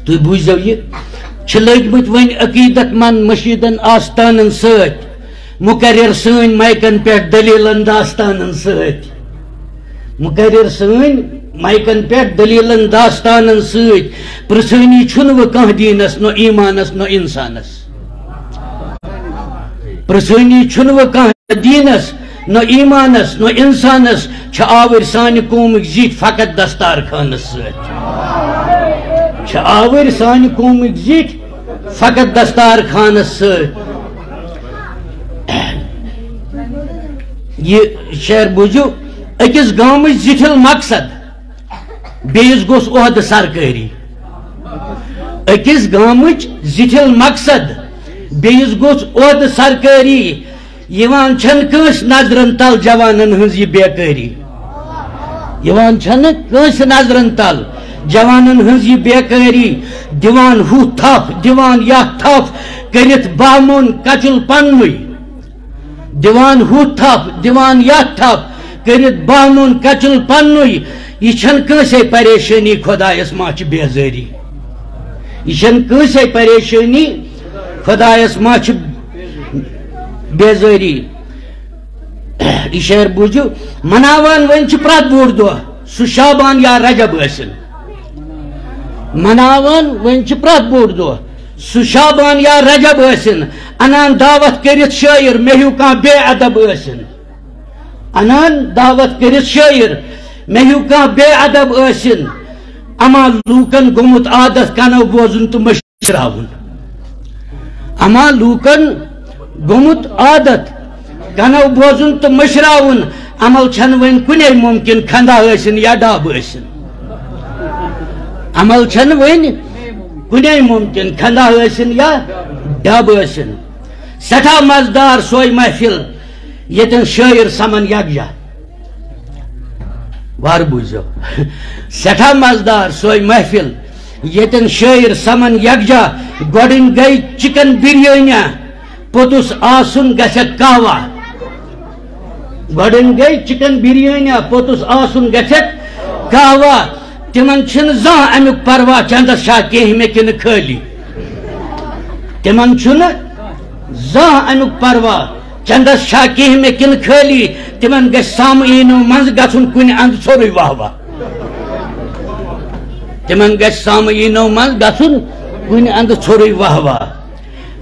تُہۍ بوٗزِو یہِ چھِ لٔگۍمٕتۍ وۄنۍ عقیٖدت مند مشیٖدن آستانن سۭتۍ مُقرر سٲنۍ مایکن پٮ۪ٹھ دٔلیٖلن داستانن سۭتۍ مُقرر سٲنۍ مایکن پٮ۪ٹھ دٔلیٖلن داستانن سۭتۍ پرٛژھٲنی چھُنہٕ وۄنۍ کانٛہہ دیٖنس نہ ایٖمانس نہ اِنسانس پرٛژھٲنی چھُنہٕ وۄنۍ کانٛہہ دیٖنس نہ ایٖمانس نہ اِنسانس چھِ آوٕرۍ سانہِ قومٕکۍ زِٹھۍ فقط دستارخانس سۭتۍ چھِ آوٕرۍ سانہِ قومٕکۍ زِٹھۍ فقط دستارخانس سۭتۍ یہ شعر بوٗزِو أکِس گامٕچ زِٹھِل مقصد بیٚیِس گوٚژھ عہدٕ سرکٲری أکِس گامٕچ زِٹھِل مقصد بیٚیِس گوٚژھ عہدٕ سرکٲری یِوان چھنہٕ کٲنٛسہِ نظرن تل جوانن ہٕنٛز یہِ بیکٲری یِوان چھنہٕ کٲنٛسہِ نظرن تل جوانن ہٕنٛز یہِ بیکٲری دِوان ہُہ تھپھ دِوان یتھ تھپھ کٔرِتھ بہموٚن کچُل پننُے دِوان ہُہ تھپھ دِوان یتھ تھپھ کٔرِتھ بہموٚن کچُل پننُے یہِ چھنہٕ کٲنٛسے پریشٲنی خۄدایس ما چھِ بیزٲری یہِ چھنہٕ کٲنٛسے پریشٲنی خۄدایس ما چھِ بیزٲری یہِ شعر بوٗزِو مناوان وۄنۍ چھِ پرٛٮ۪تھ بوٚڑ دۄہ سُہ شابان یا رجب ٲسِن مناوان وۄنۍ چھِ پرٛٮ۪تھ بوٚڑ دۄہ سُہ شابان یا رجب ٲسِن انان دعوت کٔرِتھ شٲعر مےٚ ہیوٗ کانٛہہ بے ادب ٲسِن انان دعوت کٔرِتھ شٲعر مےٚ ہیوٗ کانٛہہ بے ادب ٲسِن اما لوٗکن گوٚمُت عادت کنو بوزُن تہٕ مٔشراوُن اما لوٗکن گوٚمُت عادت کنو بوزُن تہٕ مٔشراوُن عمل چھنہٕ وۄنۍ کُنے مُمکِن کھندا ٲسِن یا ڈب ٲسِن عمل چھنہٕ وۄنۍ کُنے مُمکِن کھندا ٲسِن یا ڈب ٲسِن سٮ۪ٹھاہ مزٕدار سۄے محفِل ییٚتٮ۪ن شٲعر سمن یکجا وارٕ بوٗزِو سٮ۪ٹھاہ مزٕدار سۄے محفِل ییٚتٮ۪ن شٲعر سمن یکجا گۄڈٕنۍ گٔے چِکن بِریٲنیا پوٚتُس آسُن گژھٮ۪کھ کہوا گۄڈٕنۍ گٔے چِکن بِریٲنیا پوٚتُس آسُن گژھٮ۪کھ کہوا تِمن چھُنہٕ زانٛہہ امیُک پروا چندس شاہ کینٛہہ مےٚ کِنہٕ خٲلی تِمن چھُنہٕ زانٛہہ امیُک پروا چندس شاہ کینٛہہ مےٚ کِنہٕ خٲلی تِمن گژھِ سامعیٖنو منٛزٕ گژھُن کُنہِ اندٕ ژھوٚرُے واہ واہ تِمن گژھِ سامعیٖنو منٛزٕ گژھُن کُنہِ اندٕ ژھوٚرُے واہ واہ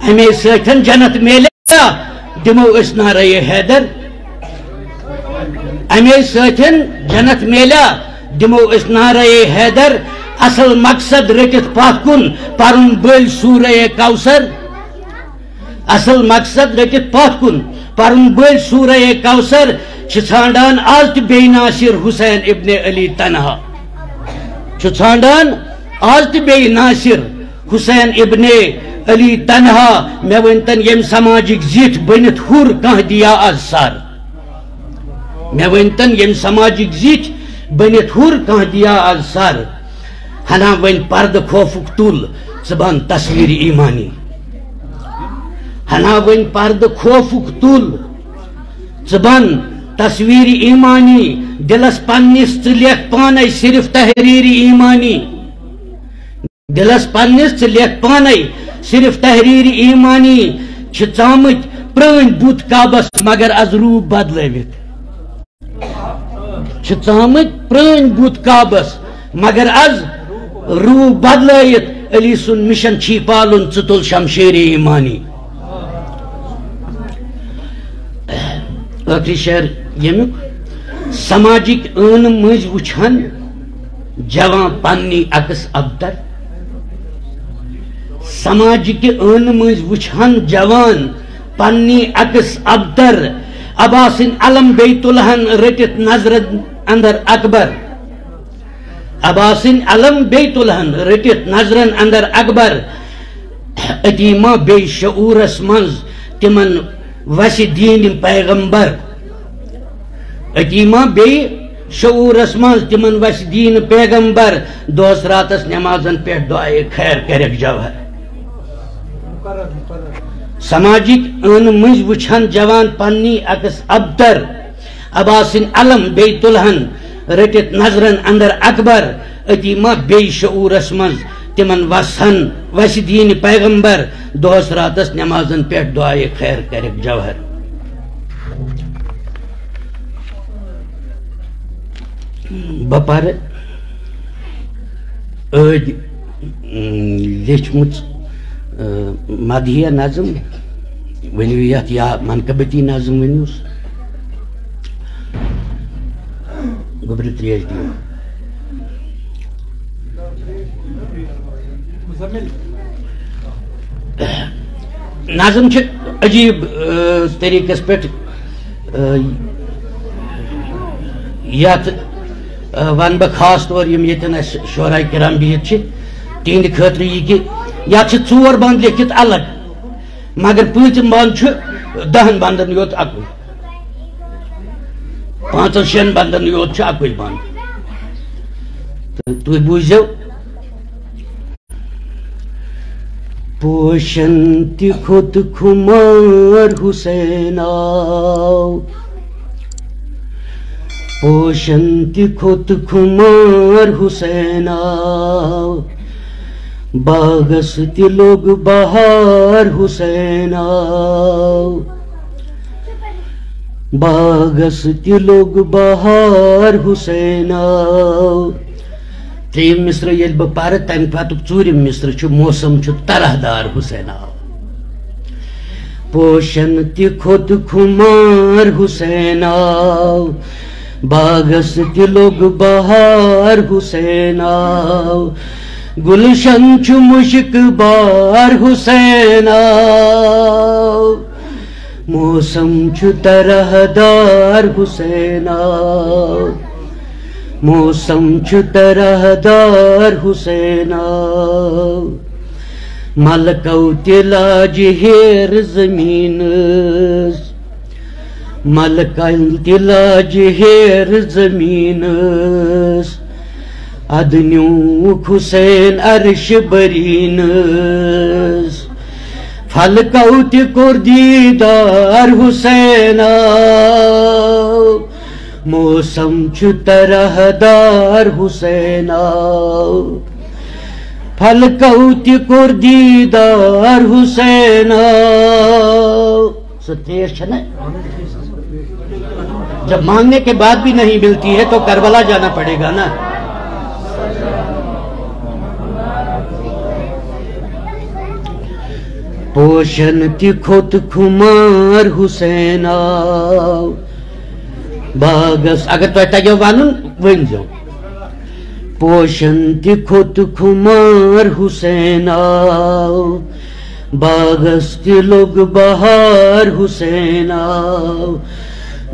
امے سۭتۍ جنت میلیا دِمو أسۍ نعرے حیدر امے سۭتۍ جنت میلیا دِمو أسۍ نعرے حیدر اصل مقصد رٔٹِتھ پتھ کُن پرُن بٔلۍ سورے کوثر اصل مقصد رٔٹِتھ پتھ کُن پرُن بٔلۍ سورے کوثر چھِ ژھانڈان آز تہِ بیٚیہِ ناصر حسین ابن علی تنہا چھُ ژھانڈان آز تہِ بیٚیہِ ناصر حسین ابن علی تنہا مےٚ ؤنۍتن ییٚمہِ سماجِک زِٹھ بٔنِتھ ہُر کانٛہہ دِیا آز سر مےٚ ؤنۍتن ییٚمہِ سماجِک زِٹھ بٔنِتھ ہُر کانٛہہ دِیا آز سر ہنا وۄنۍ پردٕ خوفُک تُل ژٕ بن تصویٖر ایٖمانی ہنا وۄنۍ پردٕ خوفُک تُل ژٕ بن تصویٖر ایٖمانی دِلس پننِس ژٕ لیکھ پانے صرف تحریٖر ایٖمانی دِلس پننِس ژٕ لیکھ پانے صرف تحریٖر ایٖمانی چھِ ژامٕتۍ پرٛٲنۍ بُت کعبس مگر از روٗپ بدلٲوِتھ چھِ ژامٕتۍ پرٛٲنۍ بُت کعبس مگر از روٗپ بدلٲیِتھ علی سُنٛد مِشن چھی پالُن ژٕ تُل شمشیٖرِ ایٖمانی ٲخری شعر ییٚمیُک سماجِک ٲنہٕ مٔنٛزۍ وٕچھان جوان پننی عکس ابتر سماجِکہِ ٲنہٕ مٔنٛزۍ وٕچھان جوان پننی عکس ابتر عباسٕنۍ علم بیٚیہِ تُلہن رٔٹِتھ نظرن اندر اکبر عباسٕنۍ علم بیٚیہِ تُلہن رٔٹِتھ نظرن اندر اکبر أتی ما بیٚیہِ شعوٗرس منٛز تِمن وسہِ دیٖنہِ پیغمبر أتی ما بیٚیہِ شعوٗرس منٛز تِمن وسہِ دیٖنہِ پیغمبر دۄہس راتس نٮ۪مازن پٮ۪ٹھ دُعایے خیر کریکھ جوہر سماجِک ٲنہٕ مٔنٛزۍ وٕچھان جوان پننی عکس ابتر عباسٕنۍ علم بیٚیہِ تُلہن رٔٹِتھ نظرن اندر اکبر أتی ما بیٚیہِ شعوٗرس منٛز تمن وسن وس دین پیغمبر دہس راتس نمازن پہ دعائے خیر کرک جوہر بپر عد لیچمت مدحیہ نظم ونیو یت یا منقبتی نظم ونیوس گوبر تریش دیو نظم چھ عجیب طریقس پہ یت ون بہ خاص طور یم یتن اس شعراء کرام بہت چھ تہند خاطر یہ کہ یت چھ 4 بند لیکھت الگ مگر پوٗتِم بند چھ 10 بندن یوت اکوے 5-6 بندن یوت چھ اکوے بند تُہۍ بوٗزِو پوشن تہِ کھوٚت خُمار حُسین آو پوشن تہِ کھوٚت خُمار حُسین آو باغس تہِ لوٚگ بہار حُسین آو باغس تہِ لوٚگ بہار حُسین آو ترٛیٚیِم مصرع ییٚلہِ بہٕ پرٕ تمہِ پتُک ژوٗرِم مصرع چھُ موسم چھُ طرح دار حُسین آو پوشن تہِ کھوٚت خُمار حُسین آو باغس تہِ لوٚگ بہار حُسین آو گلشن چھُ مشک بار حُسین آو موسم چھُ طرح دار حُسین آو موسم چھُ طرح دار حُسین آو ملکو تہِ لاجہِ ہیر زمیٖنس ملکن تہِ لاجہِ ہیر زمیٖنس اد نیوٗکھ حُسین عرش برینس فلکو تہِ کوٚر دیٖدار حُسین آو موسم چھُ طرح دار حُسین آو فلکو تہِ کوٚر دیٖدار حُسین آو سُہ تریش چھےٚ نا جب مانگنے کے بعد بھی نہیں ملتی ہے تو کربلا جانا پڑے گا نا پوشن تہِ کھوٚت خُمار حُسین آو باغس اگر تۄہہِ تگیو ونُن ؤنۍزیو پوشن تہِ کھوٚت خُمار حُسین آو باغس تہِ لوٚگ بہار حُسین آو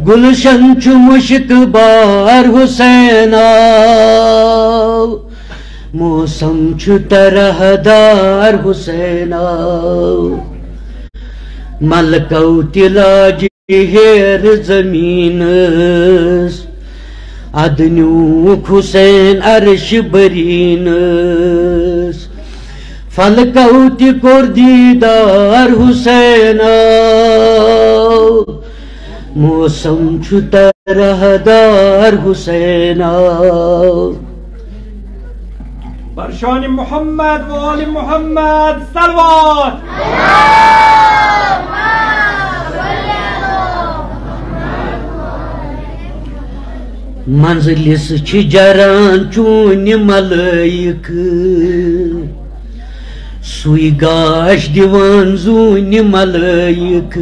گلشن چھُ مشک بار حُسین آو موسم چھُ طرح دار حُسین آو ملکو تہِ لاجہِ ہیر زمیٖنس اد نیوٗکھ حُسین عرش برینس فلکو تہِ کوٚر دیٖدار حُسین آو موسم چھُ طرح دار حُسین آو برشان محمد و آل محمد صلوات منزلس چھ جران چونہِ ملائک سُے گاش دِوان زوٗنہِ ملائک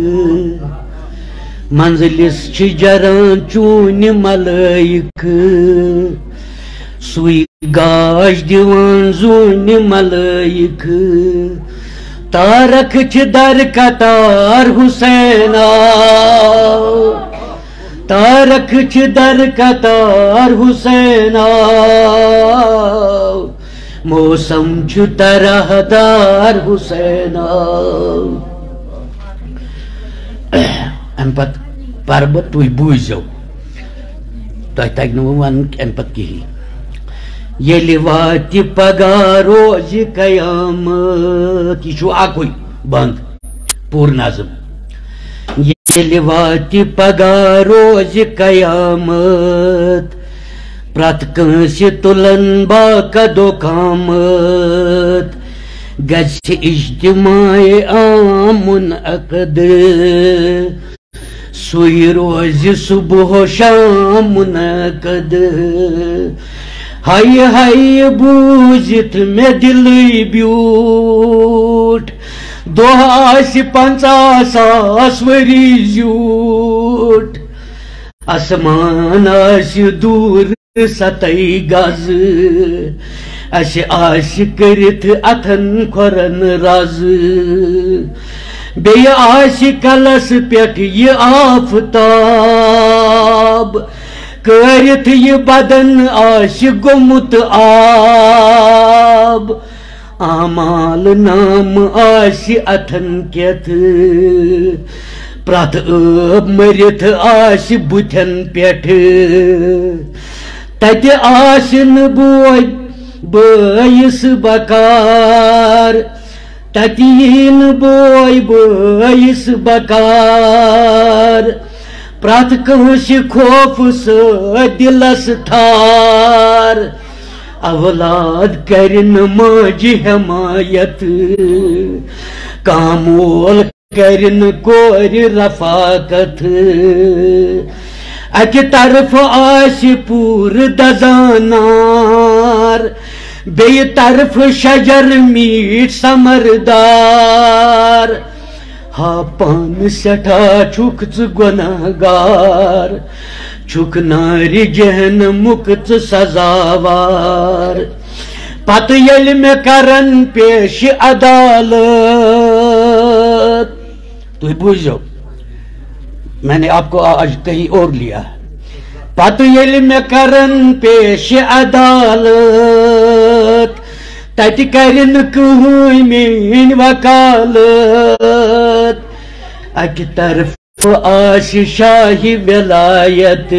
منزلس چھ جران چونہِ ملائک سُے گاش دِوان زوٗنہِ ملائک تارک چھ در قطار حُسین آو تارک چھ در قطار حُسین آو موسم چھُ طرح دار حُسین آو امہِ پتہٕ پرٕ بہٕ تُہۍ بوٗزِو تۄہہِ تگہِ نہٕ وۄنۍ ونُن امہِ پتہٕ کِہیٖنۍ ییٚلہِ واتہِ پگاہ روزِ قیامت یہِ چھُ اکُے بند پوٗرٕ نظم ییٚلہِ واتہِ پگاہ روزِ قیامت پرت کانس تلن باقدو قامت گژھِ اجتماع عام منعقد سُے روزِ صبح و شام منعقد ہائے ہائے بوٗزِتھ مےٚ دِلٕے بیوٗٹھ دۄہ آسہِ 50,000 ؤری زیوٗٹھ آسمان آسہِ دوٗر 7 گز اسہِ آسہِ کٔرِتھ اَتھن کھۄرن رز بیٚیہِ آسہِ کلس پٮ۪ٹھ یہِ آفتاب کٔرِتھ یہِ بدن آسہِ گوٚمُت آب اعمال نام آسہِ اَتھن کٮ۪تھ پرٛٮ۪تھ ٲب مٔرِتھ آسہِ بُتھٮ۪ن پٮ۪ٹھ تتہِ آسہِ نہٕ بوے بٲیِس بکار تتہِ یی نہٕ بوے بٲیِس بکار پرٛٮ۪تھ کٲنٛسہِ خوفہٕ سۭتۍ دِلس تھار اولاد کرِ نہٕ ماجہِ حمایت کانٛہہ مول کرِ نہٕ کورِ رفاقت اکہِ طرفہٕ آسہِ پوٗرٕ دزان نار بیٚیہِ طرفہٕ شجر میٖٹھۍ سمردار ہا پانہٕ سٮ۪ٹھاہ چھُکھ ژٕ گۄناہ گار چھُکھ نارِ جہنمُک ژٕ سزاوار پتہٕ ییٚلہِ مےٚ کرن پیشہِ عدالت تُہۍ بوٗزِو میں نے آپ کو آج کہیں اور لیا پتہٕ ییٚلہِ مےٚ کرن پیشہِ عدالت تتہِ کرِ نہٕ کٕہۭنۍ میٛٲنۍ وکالت اکہِ طرفہٕ آسہِ شاہہِ ولایت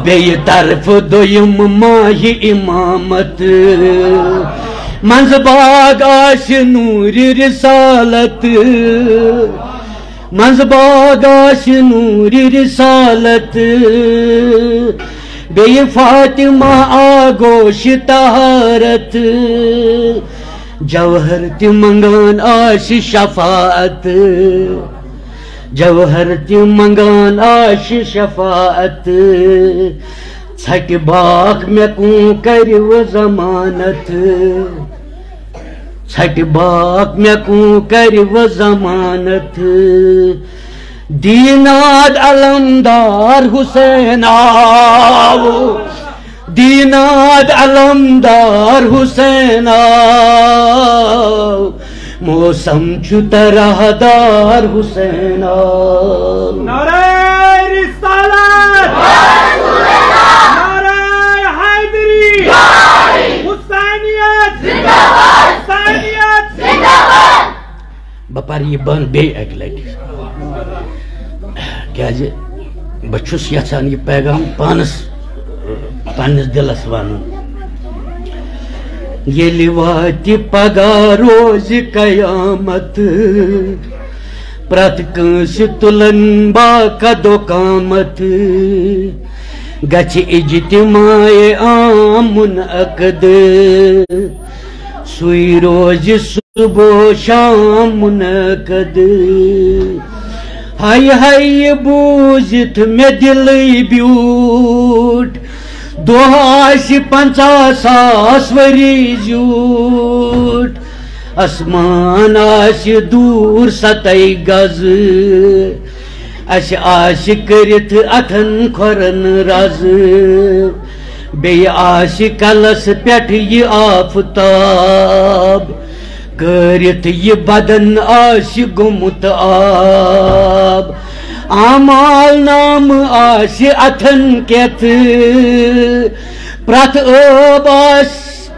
بیٚیہِ طرفہٕ دوٚیِم ماہہِ اِمامت منٛزٕ باغ آسہِ نوٗرِ رِسالت منٛزٕ باغ آسہِ نوٗرِ رِسالت بیٚیہِ فاطمہ آگوشِ طہارت جوہر تہِ منٛگان آسہِ شفاعت جوہر تہِ منٛگان آسہِ شفاعت ژھٹہِ باغ مےٚ کُن کٔرِو ضمانت ژھٹہِ باغ مےٚ کُن کٔرِو ضمانت دیناد علمدار حسین آو دیناد علمدار حسین آو موسم چھُ ترہدار حسین آو نعرہ رسالت نعرہ حیدری حسینیت حسینیت بہٕ پرٕ یہِ بنٛد بیٚیہِ اکہِ لٹہِ کیٛازِ بہٕ چھُس یژھان یہِ پیغام پانس پننِس دِلس ونُن ییٚلہِ واتہِ پگاہ روزِ قیامت پرٛٮ۪تھ کٲنٛسہِ تُلن باقدو قامت گژھِ اجتماع عام منعقد سُے روزِ صبح و شام منعقد ہائے ہائے بوٗزِتھ مےٚ دِلٕے بیوٗٹھ دۄہ آسہِ 50,000 ؤری زیوٗٹھ آسمان آسہِ دوٗر 7 گز اسہِ آسہِ کٔرِتھ اَتھن کھۄرن رز بیٚیہِ آسہِ کلس پٮ۪ٹھ یہِ آفتاب کٔرِتھ یہِ بدن آسہِ گوٚمُت آب اعمال نامہٕ آسہِ اَتھن کٮ۪تھ پرٛٮ۪تھ ٲب آسہِ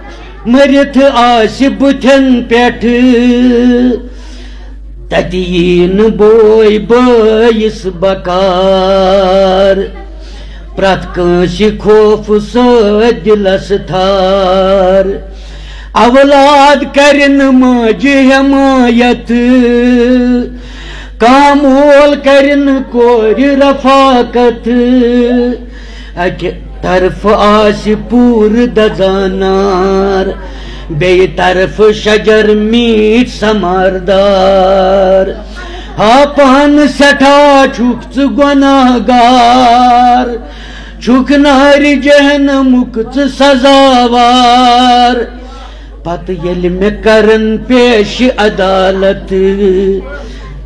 مٔرِتھ آسہِ بُتھٮ۪ن پٮ۪ٹھ تتہِ یی نہٕ بوے بٲیِس بکار پرٛٮ۪تھ کٲنٛسہِ خوفہٕ سۭتۍ دِلس تھار اولاد کرِ نہٕ ماجہِ حمایت کانٛہہ مول کرِ نہٕ کورِ رفاقت اکہِ طرف آس پور دزانار بی طرف شجر میٹ سماردار ہاپان سٹھا چھک ژٕ گناہگار چھک نار جہنمک ژٕ سزاوار پتہ ییٚلہِ مےٚ کرن پیش عدالت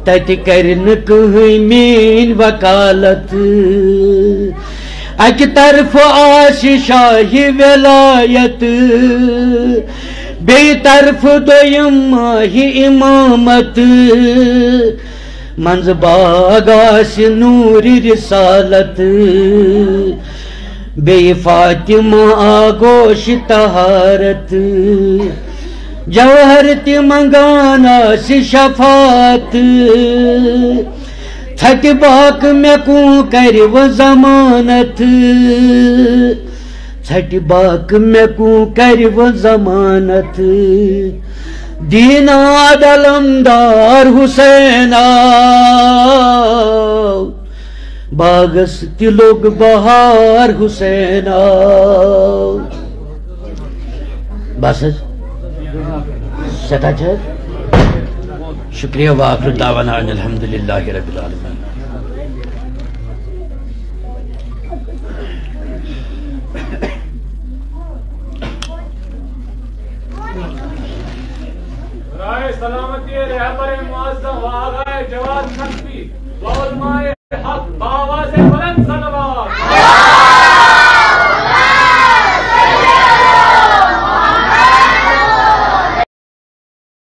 تتہِ کرِ نہٕ کٕہٕنۍ میٛٲنۍ وکالت اکہِ طرفہٕ آسہِ شاہہِ ولایت بیٚیہِ طرفہٕ دوٚیِم ماہہِ اِمامت منٛزٕ باغ آسہِ نوٗرِ رِسالت بیٚیہِ فاطمہ آگوش طہارت جوہر تہِ منگان آسہِ شفاعت ژھٹہِ باقہٕ مےٚ کوں کرِ وۄنۍ ضمانت ژھٹہِ باقہٕ مےٚ کوں کرِ وۄنۍ ضمانت دیٖن آد علمدار حسین آو باغس تہِ لوٚگ بہار حسین آو بس حظ سٮ۪ٹھاہ چھِ حظ شکریہ وآخر دعوانا ان الحمدللہ رب العالمین رائے سلامتی رہبر معظم و آغائے جواد نقوی و علماء حق باوا